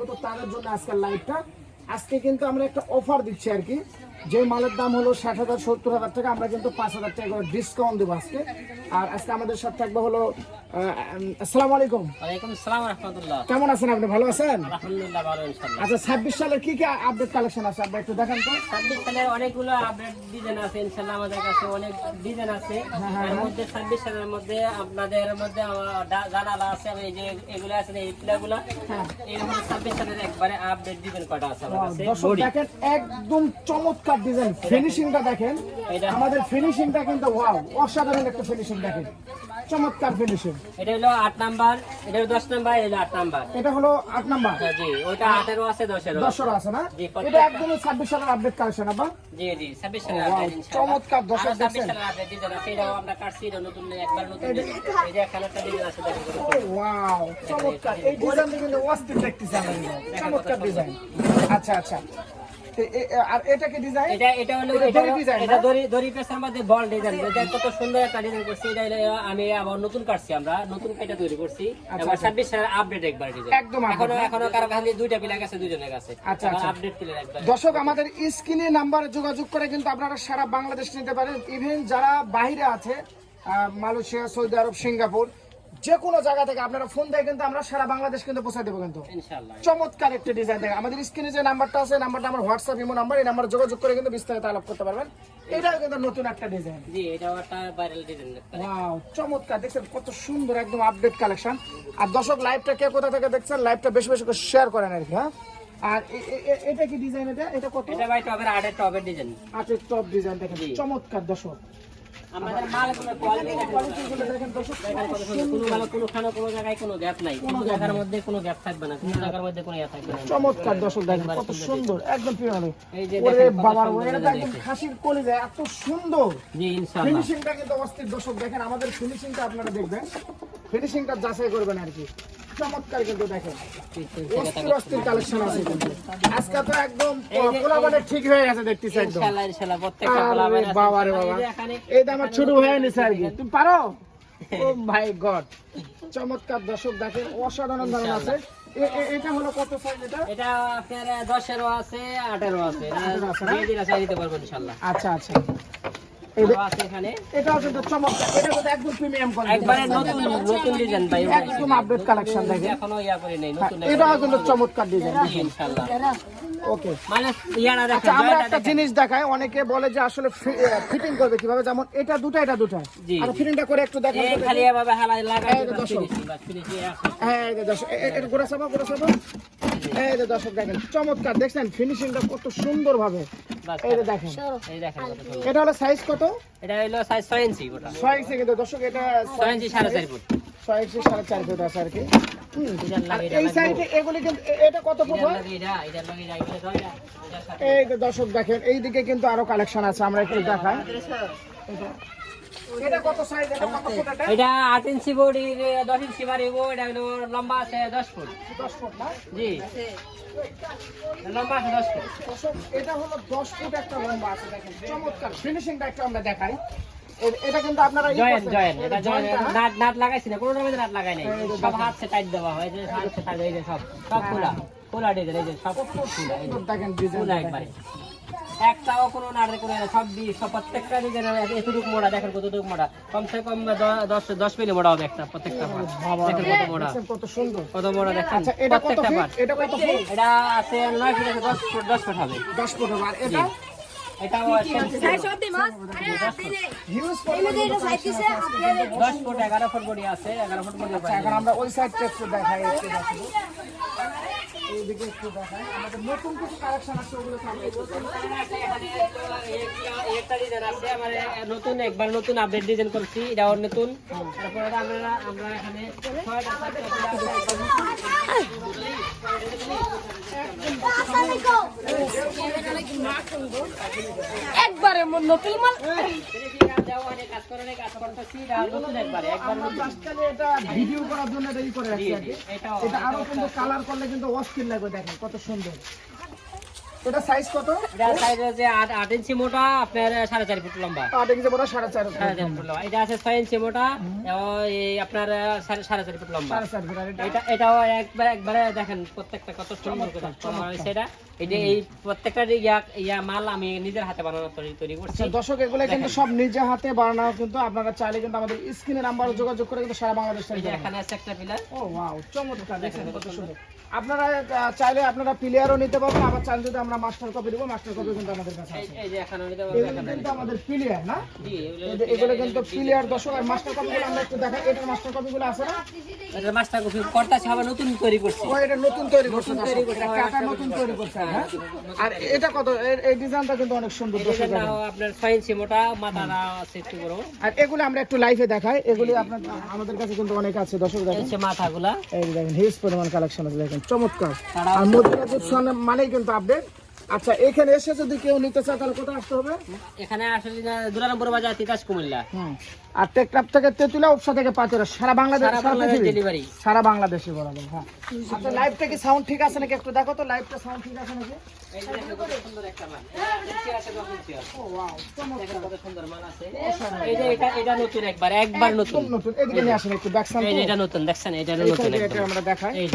তো তাদের জন্য আজকের লাইভটা। আজকে কিন্তু আমরা একটা অফার দিচ্ছি আর কি, যে মালের দাম হলো 60,000 70,000 টাকা, আমরা কিন্তু 5,000 টাকা করে ডিসকাউন্ট দেবো আজকে। আর আজকে আমাদের সাথে থাকবে হলো আসসালামু আলাইকুম। ওয়ালাইকুম আসসালাম ওয়া রাহমাতুল্লাহ। কেমন আছেন আপনি? ভালো আছেন? আলহামদুলিল্লাহ ভালো ইনশাআল্লাহ। আচ্ছা 26 সালের কি কি আপডেট কালেকশন আছে আপনি একটু দেখান তো। 26 সালের অনেকগুলো আপডেট ডিজাইন আছে ইনশাআল্লাহ, আমাদের কাছে অনেক ডিজাইন আছে। এর মধ্যে 26 সালের মধ্যে আপনাদের মধ্যে জানালা আছে, এই যে এগুলো আছে এই পিলাগুলো, এর মধ্যে 26 সালের একবারে আপডেট ডিজাইন কটা আছে আমাদের কাছে। দর্শক দেখেন একদম চমৎকার ডিজাইন, ফিনিশিংটা দেখেন, আমাদের ফিনিশিংটা কিন্তু ওয়াও, অসাধারণ একটা ফিনিশিং দেখেন, চমৎকার ফিনিশিং। এটা হলো 8 নাম্বার, এটা হলো 10 নাম্বার, এটা হলো 8 নাম্বার। এটা হলো 8 নাম্বার। জি, ওটা 8 আছে 10 আছে না? এটা একদম 26 সালের আপডেট কালেকশন আপা। জি জি 26 সালের আপডেট ইনশাআল্লাহ। চমৎকার দর্শক দেখেন। 26 সালের আপডেট ডিজাইন আছে, এটাও আমরা কাটছি, এটা নতুন একবার নতুন। এই যে এখানে একটা ডিজাইন আছে দেখুন। ওয়াও চমৎকার, এই ডিজাইনটা কিন্তু অস্থির দেখতেছি আমরা, চমৎকার ডিজাইন। আচ্ছা আচ্ছা, আর এটা কি ডিজাইন? এটা হলো এটা দড়ি পেছনের মধ্যে বল ডিজাইন, এটা কত সুন্দর একটা ডিজাইন করছি। এটা আমি আবার নতুন কাটছি, আমরা নতুন কাটা তৈরি করছি। এবার 26 সালের আপডেট একবার ডিজাইন, একদম এখনো কারো কাছে দুইটা পিলা গেছে, দুইজনের কাছে। আচ্ছা আচ্ছা, আপডেট পিলা একবার। দর্শক আমাদের স্ক্রিনে নাম্বারে যোগাযোগ করে কিন্তু আপনারা সারা বাংলাদেশ নিতে পারেন। ইভেন যারা বাইরে আছে, মালয়েশিয়া, সৌদি আরব, সিঙ্গাপুর, যে কোনো জায়গা থেকে আপনারা ফোন দিয়ে কিন্তু আমরা সারা বাংলাদেশ কিন্তু পৌঁছে দেবো কিন্তু ইনশাআল্লাহ। চমৎকার একটা ডিজাইন দেখেন। আমাদের স্ক্রিনে যে নাম্বারটা আছে, নাম্বারটা আমার হোয়াটসঅ্যাপ ইমো নাম্বার, এই নাম্বারে যোগাযোগ করে কিন্তু বিস্তারিত আলাপ করতে পারবেন। এটাও কিন্তু নতুন একটা ডিজাইন। জি, এটাও একটা ভাইরাল ডিজাইন। ওয়াও চমৎকার, দেখছেন কত সুন্দর একদম আপডেট কালেকশন। আর দর্শক লাইভটা কে কোথা থেকে দেখছেন, লাইভটা বেশি বেশি করে শেয়ার করেন আর কি। হ্যাঁ, আর এটা কি ডিজাইন? এটা কত? এটা ভাই টপের ডিজাইন। আচ্ছা, টপ ডিজাইন দেখেন, চমৎকার দর্শক। আমাদের মালগুলো কোয়ালিটিগুলো দেখেন দর্শক, কোনো জায়গায় কোনো গ্যাপ নাই, কোনো জায়গার মধ্যে কোনো গ্যাপ থাকবে না, কোনো জায়গার মধ্যে কোনো ইয়া থাকবে না। চমৎকার দর্শক দেখেন কত সুন্দর, একদম প্রিমিয়াম। এই যে ওরে দেখেন বাবা, এটা একদম খাসির কলিজা, এত সুন্দর। জি ইনশাআল্লাহ, ফিনিশিংটা কিন্তু অস্থির দর্শক দেখেন, আমাদের ফিনিশিংটা আপনারা দেখবেন, ফিনিশিংটা যাচাই করবেন আর কি। চমৎকার কিন্তু দেখেন, অস্থির কালেকশন আছে কিন্তু আজকে তো একদম কোলাবারে ঠিক হয়ে গেছে দেখতেছি একদম। ইনশাআল্লাহ ইনশাআল্লাহ প্রত্যেকটা কোলাবারে আছে। বাবা রে বাবা, এই তো আমার ছোট হয়ে নিছে আর কি, তুমি পারো? ও মাই গড, চমৎকার দর্শক দেখেন, অসাধারণ ধরনের আছে। এটা হলো কত সাইজ? এটা আপনার 10 আছে, 8 আছে, দিয়ে দিলে চাই দিতে পারবো ইনশাআল্লাহ। আচ্ছা আচ্ছা, এখানে এটাও কিন্তু চমৎকার, এটা কিন্তু একদম প্রিমিয়াম কোয়ালিটি, একবারে নতুন ডিজাইন ভাই, একদম আপডেট কালেকশন দেখেন, এখনো ইয়া করে নেই, নতুন এটাও কিন্তু চমৎকার ডিজাইন ইনশাআল্লাহ। ওকে, মানে ইয়ানা দেখেন, আচ্ছা আমরা একটা জিনিস দেখাই, অনেকে বলে যে আসলে ফিটিং করবে কিভাবে, যেমন এটা দুটো এটা দুটো, আর ফিটিংটা করে একটু দেখাই। এই খালি এভাবে হালাই লাগাই দিবা, হ্যাঁ এই যে দর্শক, এটা গোড়া চাপা এই যে দর্শক দেখেন, চমৎকার দেখছেন ফিনিশিংটা কত সুন্দর ভাবে। এই যে দেখেন, এই দেখেন এটা হলো সাইজ কত? এটা হলো সাইজ 6 ইঞ্চি গোটা, 6 ইঞ্চি কিন্তু দর্শক, এটা 6 ইঞ্চি 4.5 ফুট, 6 ইঞ্চি 4.5 ফুট আছে আর কি। এই সাইডে এগুলি কিন্তু, এটা কত ফুট হয়? এই যে দর্শক দেখেন, এই দিকে কিন্তু আরো কালেকশন আছে, আমরা একটু দেখাই। এটা কত সাইজ? এটা কত ফুট? এটা 8 ইঞ্চি বডি, 10 ইঞ্চি বাড়িব। এটা হলো লম্বা আছে 10 ফুট। 10 ফুট না? জি, লম্বা আছে 10 ফুট। দর্শক এটা হলো 10 ফুট একটা লম্বা আছে দেখেন, চমৎকার ফিনিশিংটা একটু আমরা দেখাই। এটা কিন্তু আপনারা জয়েন এটা জয়েন নাট লাগাইছি না, কোনো রকমের নাট লাগাই নাই, সব হাতে টাইট দেওয়া হয়, যে হাতে টাইট, এই যে সব খোলা ডিজাইন, এই যে সব খোলা, এই যে দেখেন ডিজাইন খোলা একবারে, একটাও কোনো নাটের কোনো সব প্রত্যেকটা ডিজাইন এতটুকু মোড়া, দেখেন কতটুকু মোড়া, কমসে কম 10 মিলি মোড়া হবে একটা, প্রত্যেকটা দেখেন কত মোড়া, কত সুন্দর, কত মোড়া দেখেন। আচ্ছা এটা কত প্রত্যেকটা ফিট? পার্ট এটা কত ফিট? এটা আছে 9 ফিট আছে, 10 ফুট হবে, 10 ফুট হবে। আর এটা এটাও আছে সাইজ হতে মাস হিউজ এমনি এটা সাইজ দিছে আপনাদের 10 ফুট 11 ফুট বডি আছে, 11 ফুট বডি আছে। এখন আমরা ওই সাইডটা একটু দেখাই, একটু দেখাবো এইদিকে একটু দেখাই, আমাদের নতুন কিছু কালেকশন আছে, ওগুলো আমরা একটু একটা ডিজাইন আছে আমার নতুন, একবার নতুন আপডেট ডিজাইন করছি, এটাও নতুন। তারপরে আমরা এখানে একবারে নতুন মাল এটা ভিডিও করার জন্য রেডি করে রাখছি আর কি। এটা আরো কিন্তু কালার করলে কিন্তু অস্থির লাগবে, দেখেন কত সুন্দর। এটা সাইজ কত? এটা সাইজ আছে 8 ইঞ্চি মোটা, আপনার 4.5 ফুট লম্বা। 8 ইঞ্চি বড় 4.5 4.5 ফুট লম্বা। এটা আছে 6 ইঞ্চি মোটা, এই আপনার 4.5 ফুট লম্বা। 4.5 ফুট। আর এটাও একবারে দেখেন প্রত্যেকটা কত সুন্দর করে করা হয়েছে। এটা এই প্রত্যেকটা ইয়া মাল আমি নিজের হাতে বানানো তৈরি করছি। দর্শক এগুলো কিন্তু সব নিজে হাতে বানানো, কিন্তু আপনারা চাইলে কিন্তু আমাদের স্ক্রিনে নাম্বারে যোগাযোগ করে কিন্তু সারা বাংলাদেশে এই যে এখানে আছে একটা পিলার। ও ওয়াও, চমৎকার, দেখেন কত সুন্দর। আপনারা চাইলে আপনারা প্লেয়ারও নিতে পারবেন, আবার চাইলে যদি আমরা মাস্টার কপি দেব, মাস্টার কপি কিন্তু আমাদের কাছে আছে। এই যে এখানে এগুলো কিন্তু আমাদের প্লেয়ার না, জি এগুলো কিন্তু প্লেয়ার। দর্শক আর মাস্টার কপিগুলো আমরা একটু দেখাই। এটার মাস্টার কপিগুলো আছে না, এটা মাস্টার কপি করতেছে, হবে নতুন তৈরি করছি। ও এটা নতুন তৈরি করছে, এটা কাটা নতুন তৈরি করছে। হ্যাঁ, আর এটা কত? এই ডিজাইনটা কিন্তু অনেক সুন্দর। দর্শক এটা আপনার 6 ইঞ্চি মোটা, মাথাটা আছে একটু বড়। আর এগুলো আমরা একটু লাইভে দেখাই। এগুলি আপনার আমাদের কাছে কিন্তু অনেক আছে। দর্শক দেখেন, এই যে মাথাগুলা, এই দেখেন হিউজ পরিমাণ কালেকশন আছে, দেখেন চমৎকার। আর মদিনা জিপসন মানেই কিন্তু আপডেট। আচ্ছা, এখানে এসে যদি কেউ নিতে চায় তাহলে কোথায় আসতে হবে? এখানে আসলে দুরানপুর বাজার, তিতাস কুমিল্লা। আর টেকনাফ থেকে তেতুলা, উপসা থেকে পাঁচরা, সারা বাংলাদেশ, ডেলিভারি সারা বাংলাদেশে বরাবর। হ্যাঁ, আচ্ছা লাইভটা কি সাউন্ড ঠিক আছে নাকি একটু দেখো তো, লাইভটা সাউন্ড ঠিক আছে নাকি? এই যে দেখো কত সুন্দর একটা মাল। ইঞ্চি আছে 10 ইঞ্চি আছে। ও ওয়াও, দেখেন কত সুন্দর মাল আছে। এই যে এটা নতুন, একবার নতুন। নতুন। এদিকে নিয়ে আসেন একটু, ব্যাকসান এই যে এটা নতুন, দেখছেন এটা নতুন এটা একদম। আমরা দেখাই। এই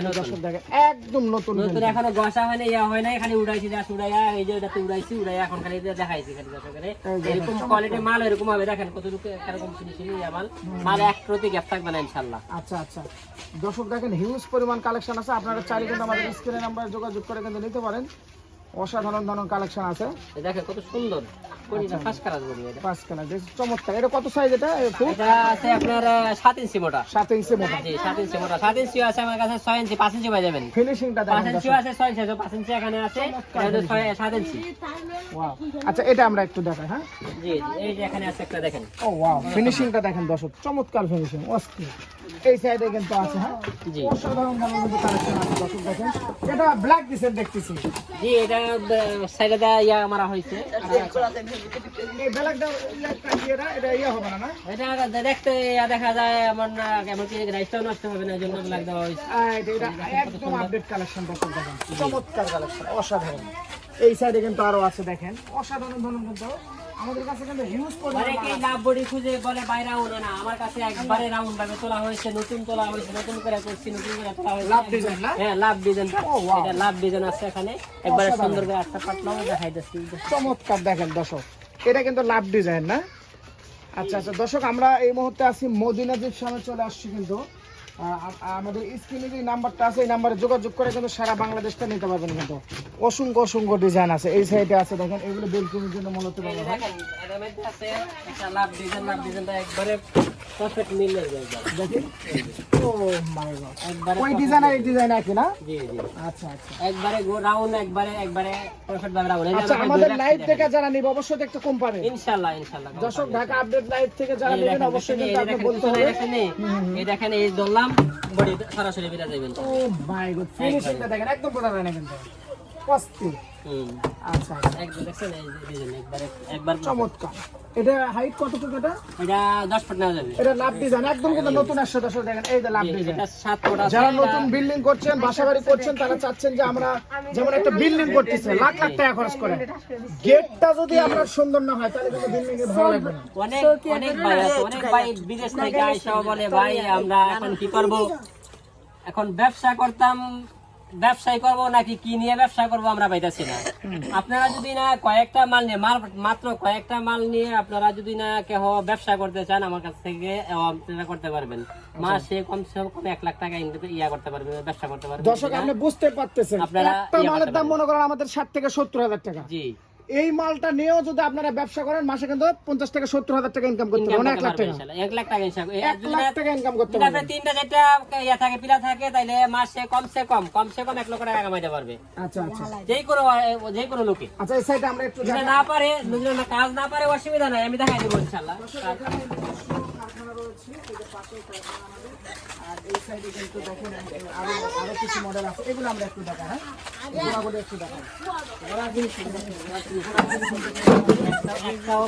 যে দর্শক দেখেন একদম নতুন। নতুন, এখনো ঘষা হয়নি, ইয়া হয় নাই, খালি উড়াইছি, জাস্ট উড়াইয়া এই যে এটাতে উড়াইছি, উড়াইয়া এখন খালি এটা দেখাইছি খালি দর্শকরে। এরকম কোয়ালিটি মাল এরকম হবে, দেখেন কতটুকু এরকম ফিনিশিং ইয়া মাল এক প্রতি গ্যাপ থাকবে না ইনশাআল্লাহ। আচ্ছা আচ্ছা, দর্শক দেখেন হিউজ পরিমাণ কালেকশন আছে। আপনারা চাইলে কিন্তু আমাদের স্ক্রিনে নাম্বারে যোগাযোগ করে কিন্তু নিতে পারেন। অসাধারণ ধরনের কালেকশন আছে। এই দেখেন কত সুন্দর কোনটা ফার্স্ট কালার বলি এটা। 5 কালার, বেশ চমৎকার। এটা কত সাইজ? এটা এটা আছে আপনার 7 ইঞ্চি মোটা। 7 ইঞ্চি মোটা। জি 7 ইঞ্চি মোটা। 7 ইঞ্চি আছে আমার কাছে, 6 ইঞ্চি 5 ইঞ্চি পাই যাবেন। ফিনিশিংটা 5 দেখেন ইঞ্চি আছে, 6 ইঞ্চি আছে, 5 ইঞ্চি এখানে আছে, এটা 7 ইঞ্চি। ওয়াও, আচ্ছা এটা আমরা একটু দেখাই। হ্যাঁ জি এই যে এখানে আছে একটা, দেখেন। ও ওয়াও, ফিনিশিংটা দেখেন দর্শক, চমৎকার ফিনিশিং, অস্থির। এই সাইডে কিন্তু আছে। হ্যাঁ জি অসাধারণ ধরনের কালেকশন আছে। দর্শক দেখেন, এটা ব্ল্যাক ডিজাইন দেখতেছি। জি এটা সাইডে দা ইয়া মারা হয়েছে। এই ব্ল্যাকটা এটা ইয়া হবে না, না? এটা দেখতে দেখা যায় এমন কি রাইসটাও নষ্ট হবে না, এই জন্য ব্ল্যাক দেওয়া হয়েছে। এটা একদম আপডেট কালেকশন। দর্শক দেখেন চমৎকার কালেকশন, অসাধারণ। এই সাইডে কিন্তু আরো আছে, দেখেন অসাধারণ ধরনের কিন্তু আমাদের কাছে কিন্তু হিউজ পরিমাণ। অনেকেই লাভ বডি খুঁজে বলে বাইরে রাউন্ড না, আমার কাছে একবারে রাউন্ড ভাবে তোলা হয়েছে, নতুন তোলা হয়েছে, নতুন করে করছি, নতুন করে তোলা হয়েছে। লাভ ডিজাইন না? হ্যাঁ লাভ ডিজাইন। এটা লাভ ডিজাইন আছে এখানে, একবারে সুন্দর করে একটা পাতলাও দেখাই দিচ্ছি। চমৎকার দেখেন দর্শক, এটা কিন্তু লাভ ডিজাইন না? আচ্ছা আচ্ছা দর্শক, আমরা এই মুহূর্তে আছি মদিনা জিপসামে চলে আসছি। কিন্তু আমাদের স্ক্রিনে যে নাম্বারটা আছে, এই নাম্বারে যোগাযোগ করে কিন্তু সারা বাংলাদেশটা নিতে পারবেন। কিন্তু অসংখ্য অসংখ্য ডিজাইন আছে। এই সাইডে আছে, দেখেন এগুলো বেলকুনির জন্য মূলত ব্যবহার হয়। দেখেন এর মধ্যে আছে একটা লাভ ডিজাইন, লাভ ডিজাইনটা একবারে পারফেক্ট মিলে যায়। দেখেন, ও মাই গড, একবারে ওই ডিজাইন আর এই ডিজাইন একই না? জি জি আচ্ছা আচ্ছা একবারে রাউন্ড, একবারে পারফেক্ট ভাবে রাউন্ড। আচ্ছা, আমাদের লাইভ থেকে যারা নিবে অবশ্যই দেখতে কম পাবে। ইনশাআল্লাহ ইনশাআল্লাহ। দর্শক ঢাকা আপডেট লাইভ থেকে যারা নেবেন অবশ্যই কিন্তু আপনি বলতে হবে। এই দেখেন এই ধরলাম বডি সরাসরি বেরা যাবেন। ও মাই গড, ফিনিশিংটা দেখেন একদম বোঝা যায় না কিন্তু অস্থির। আচ্ছা একদম দেখছেন এই ডিজাইন একবার চমৎকার। এটা হাইট কতটুকু? এটা এটা 10 ফুট নেওয়া যাবে। এটা লাভ ডিজাইন একদম কিন্তু নতুন আসছে। দর্শক দেখেন এই যে লাভ ডিজাইন। এটা 7 ফুট আছে। যারা নতুন বিল্ডিং করছেন, বাসাবাড়ি করছেন, তারা চাচ্ছেন যে আমরা যেমন একটা বিল্ডিং করতেছে লাখ লাখ টাকা খরচ করে, গেটটা যদি আপনার সুন্দর না হয় তাহলে কিন্তু বিল্ডিং এ ভালো লাগবে না। অনেক ভাই আছে, অনেক ভাই বিদেশ থেকে আইসা বলে ভাই আমরা এখন কি করব, এখন ব্যবসা করতাম, ব্যবসায় করব নাকি কি নিয়ে ব্যবসা করব আমরা পাইতাছি না। আপনারা যদি না কয়েকটা মাল নিয়ে মাত্র কয়েকটা মাল নিয়ে আপনারা যদি না কেহ ব্যবসা করতে চান, আমার কাছ থেকে আপনারা করতে পারবেন। মাসে কমসে কম 1 লাখ টাকা ইয়া করতে পারবেন, ব্যবসা করতে পারবেন। দর্শক আপনি বুঝতে পারতেছেন, আপনারা একটা মালের দাম মনে করেন আমাদের 60 থেকে 70,000 টাকা। জি এই মালটা নিয়েও যদি আপনারা ব্যবসা করেন মাসে কিন্তু 50 থেকে 70,000 টাকা ইনকাম করতে পারবেন। 1 লাখ টাকা, 1 লাখ টাকা ইনশাআল্লাহ 1 লাখ টাকা ইনকাম করতে যদি পারবেন। আপনি 3টা 4টা ইয়া থাকে পিলা থাকে তাইলে মাসে কমসে কম 1 লক্ষ টাকা কামাইতে পারবে আচ্ছা আচ্ছা যেই কোনো লোকে। আচ্ছা, এই সাইডে আমরা একটু যদি না পারে, যদি না কাজ না পারে অসুবিধা নাই, আমি দেখাই দেবো ইনশাআল্লাহ। কারখানা রয়েছে, এই যে পাশেই কারখানা আমাদের। আর এই সাইডে কিন্তু দেখেন আরো কিছু মডেল আছে, এগুলো আমরা একটু দেখাই। হ্যাঁ এগুলো একটু দেখাই। একটাও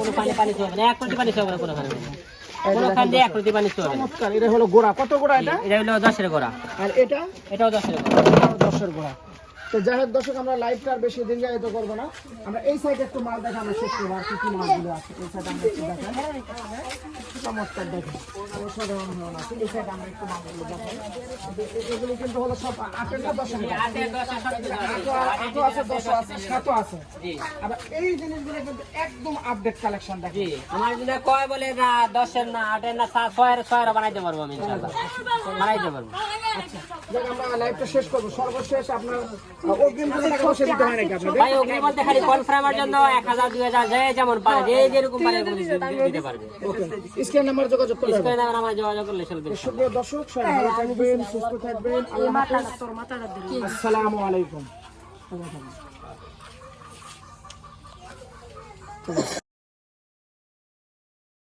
কোনো পানি চলবে না, 1 কোটি পানি চলবে না কোনোখানে, কোনোখান দিয়ে 1 কোটি পানি চলবে না। চমৎকার। এটা হলো গোড়া, কত গোড়া এটা? এটা হলো 10-এর গোড়া। আর এটা এটাও 10-এর গোড়া। 10-এর গোড়া। তো যাই হোক দর্শক, আমরা লাইভটা আর বেশি দিন যাইতে করবো না। আমরা এই সাইডে একটু মাল দেখে আমরা শেষ করবো, আর কি কি মালগুলো আছে এই সাইডে আমরা একটু দেখাই। চমৎকার দেখেন, অসাধারণ ধরনের আছে। এই সাইডে আমরা একটু মালগুলো দেখাই। এগুলো কিন্তু হলো সব 8 না 10 টাকা। 8 10 সব কিছু আছে। 8 আছে, 10 আছে, 7 আছে। জি আবার এই জিনিসগুলো কিন্তু একদম আপডেট কালেকশন দেখেন। জি, আমার যদি কয় বলে না 10 এর না 8 এর না 6 এর বানাইতে পারবো আমি ইনশাআল্লাহ, বানাইতে পারবো। আচ্ছা, যাক আমরা লাইভটা শেষ করবো। সর্বশেষ আপনার অগ্রিম কোনো টাকা পয়সা দিতে হয় নাকি আপনাদের? ভাই অগ্নি বলতে খালি কনফার্মের জন্য 1000 2000 যে যেমন পারে, যে যেরকম পারে এরকম দিতে পারবে। ওকে, স্ক্রিন নাম্বার যোগাযোগ করলে হবে। স্ক্রিনে আমার যোগাযোগ করলে চলবে। সুপ্রিয় দর্শক, সবাই ভালো থাকবেন, সুস্থ থাকবেন। আল্লাহ হাফেজ। আসসালামু আলাইকুম।